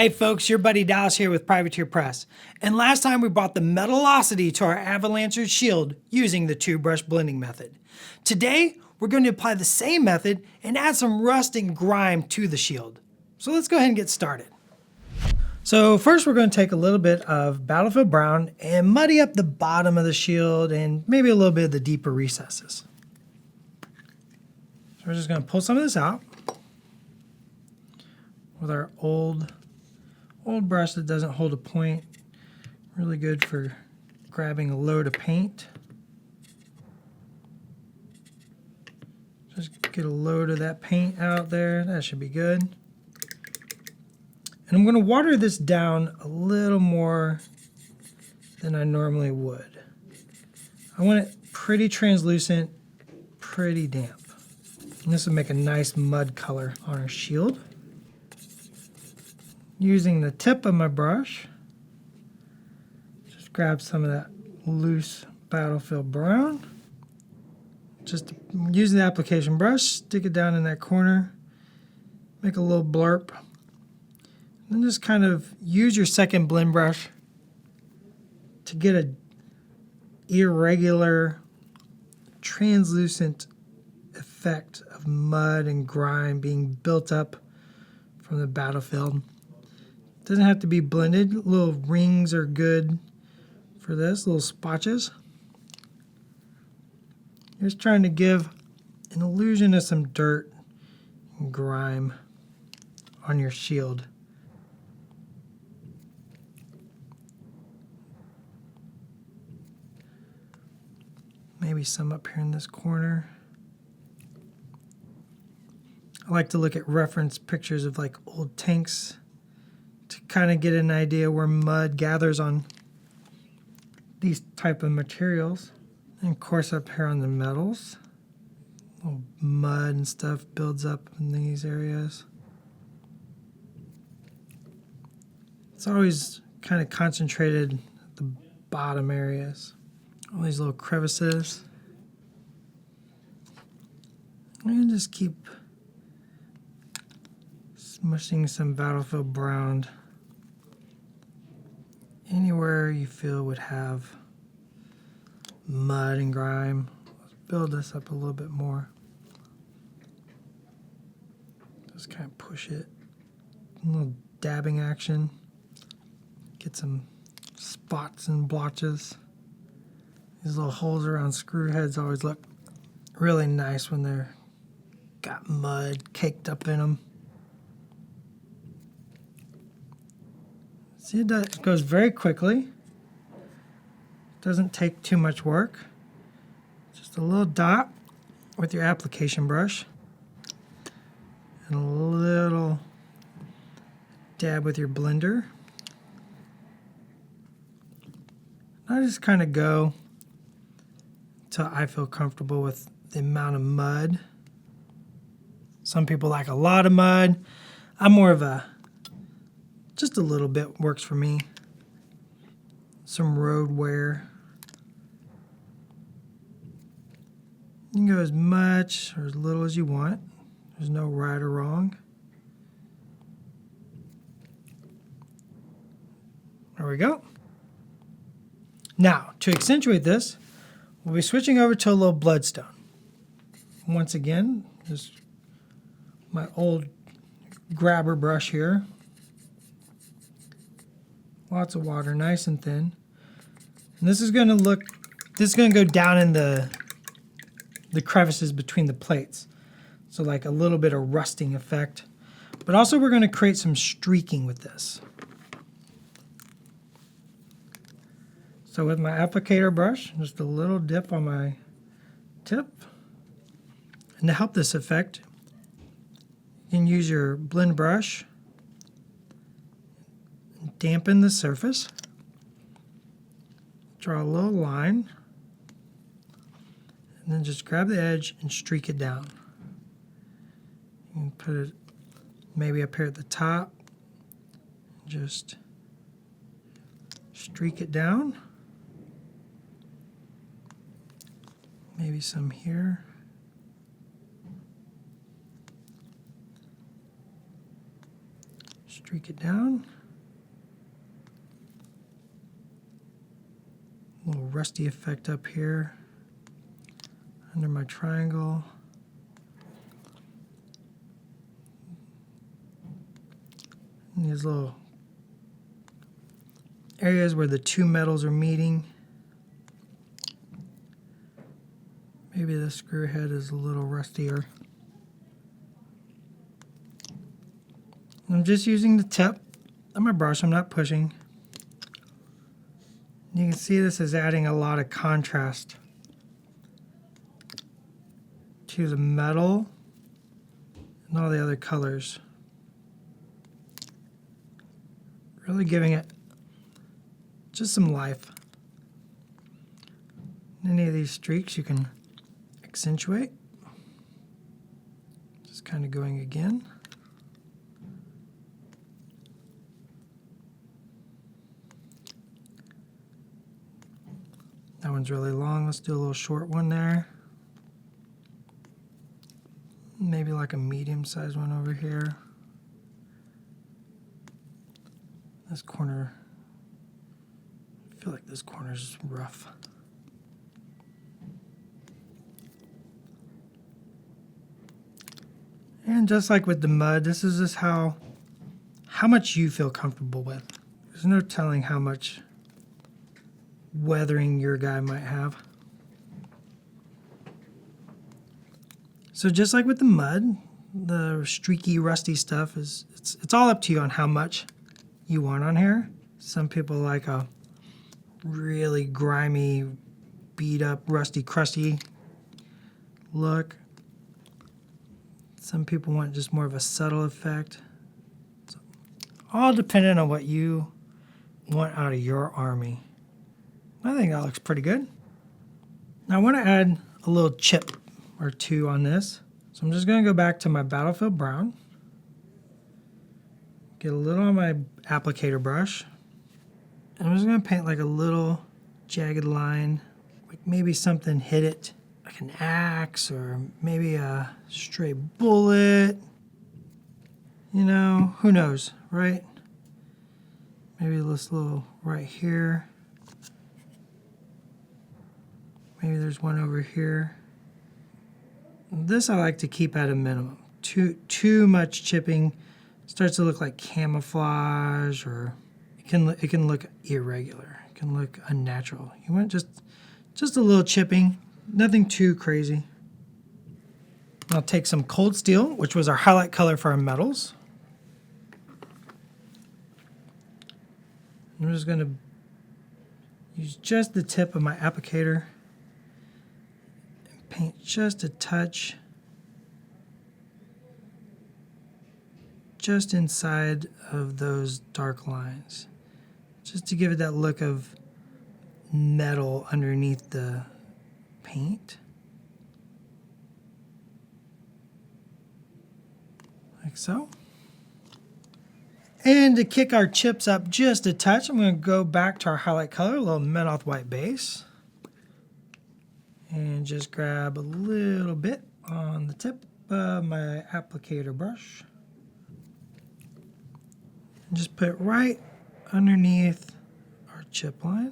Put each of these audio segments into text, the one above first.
Hey folks, your buddy Dallas here with Privateer Press. And last time we brought the metallosity to our Avalancher's shield using the 2-brush blending method. Today, we're going to apply the same method and add some rust and grime to the shield. So let's go ahead and get started. So first we're going to take a little bit of Battlefield Brown and muddy up the bottom of the shield and maybe a little bit of the deeper recesses. So we're just going to pull some of this out with our old brush that doesn't hold a point. Really good for grabbing a load of paint. Just get a load of that paint out there. That should be good. And I'm going to water this down a little more than I normally would. I want it pretty translucent, pretty damp. And this will make a nice mud color on our shield. Using the tip of my brush, just grab some of that loose Battlefield Brown. Just using the application brush, stick it down in that corner, make a little blurb. And just kind of use your second blend brush to get an irregular, translucent effect of mud and grime being built up from the battlefield. Doesn't have to be blended. Little rings are good for this, little spotches. Just trying to give an illusion of some dirt and grime on your shield. Maybe some up here in this corner. I like to look at reference pictures of like old tanks to kind of get an idea where mud gathers on these type of materials. And of course up here on the metals, little mud and stuff builds up in these areas. It's always kind of concentrated at the bottom areas. All these little crevices. And just keep smushing some Battlefield Brown anywhere you feel would have mud and grime. Let's build this up a little bit more. Just kind of push it. A little dabbing action. Get some spots and blotches. These little holes around screw heads always look really nice when they're got mud caked up in them. See, it goes very quickly. Doesn't take too much work. Just a little dot with your application brush and a little dab with your blender. I just kind of go until I feel comfortable with the amount of mud. Some people like a lot of mud. I'm more of a just a little bit works for me. Some road wear. You can go as much or as little as you want. There's no right or wrong. There we go. Now, to accentuate this, we'll be switching over to a little bloodstone. Once again, just my old grabber brush here. Lots of water, nice and thin. And this is going to go down in the crevices between the plates. So like a little bit of rusting effect. But also we're going to create some streaking with this. So with my applicator brush, just a little dip on my tip. And to help this effect, you can use your blend brush. Dampen the surface, draw a little line, and then just grab the edge and streak it down. You can put it maybe up here at the top, just streak it down, maybe some here. streak it down. A little rusty effect up here under my triangle. And these little areas where the two metals are meeting. Maybe the screw head is a little rustier. I'm just using the tip of my brush, I'm not pushing. You can see this is adding a lot of contrast to the metal and all the other colors. Really giving it just some life. Any of these streaks you can accentuate. Just kind of going again. That one's really long. Let's do a little short one there. Maybe like a medium-sized one over here. This corner, I feel like this corner is rough. And just like with the mud, this is just how much you feel comfortable with. There's no telling how much weathering your guy might have. So just like with the mud, the streaky, rusty stuff it's all up to you on how much you want on here. Some people like a really grimy, beat up, rusty, crusty look. Some people want just more of a subtle effect. So, all dependent on what you want out of your army. I think that looks pretty good. Now I want to add a little chip or two on this. So I'm just going to go back to my Battlefield Brown. Get a little on my applicator brush. And I'm just going to paint like a little jagged line. Like maybe something hit it, like an axe or maybe a stray bullet. You know, who knows, right? Maybe this little right here. Maybe there's one over here. This I like to keep at a minimum. Too much chipping starts to look like camouflage, or it can look irregular. It can look unnatural. You want just a little chipping, nothing too crazy. I'll take some cold steel, which was our highlight color for our metals. I'm just going to use just the tip of my applicator. Paint just a touch just inside of those dark lines, just to give it that look of metal underneath the paint, like so. And to kick our chips up just a touch, I'm going to go back to our highlight color, a little Menthol white base. And just grab a little bit on the tip of my applicator brush. And just put it right underneath our chip line.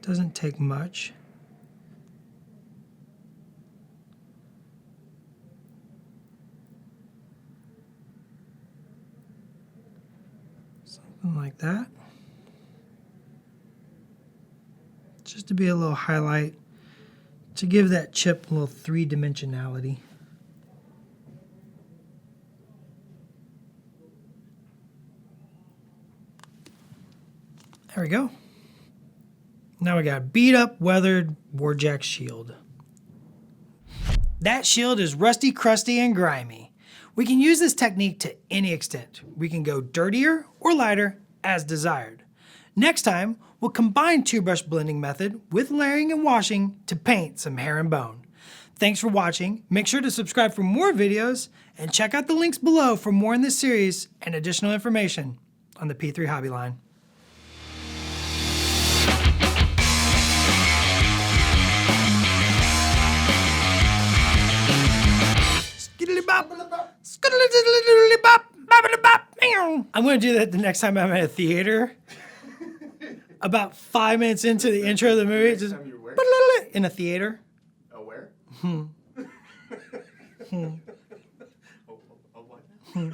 Doesn't take much. Something like that. Just to be a little highlight, to give that chip a little three-dimensionality. There we go. Now we got a beat up, weathered Warjack shield. That shield is rusty, crusty, and grimy. We can use this technique to any extent. We can go dirtier or lighter as desired. Next time, we'll combine two-brush blending method with layering and washing to paint some hair and bone. Thanks for watching. Make sure to subscribe for more videos and check out the links below for more in this series and additional information on the P3 Hobby line. I'm going to do that the next time I'm at a theater. About 5 minutes into the intro of the movie, it's just in a theater. Oh, where? Oh, what?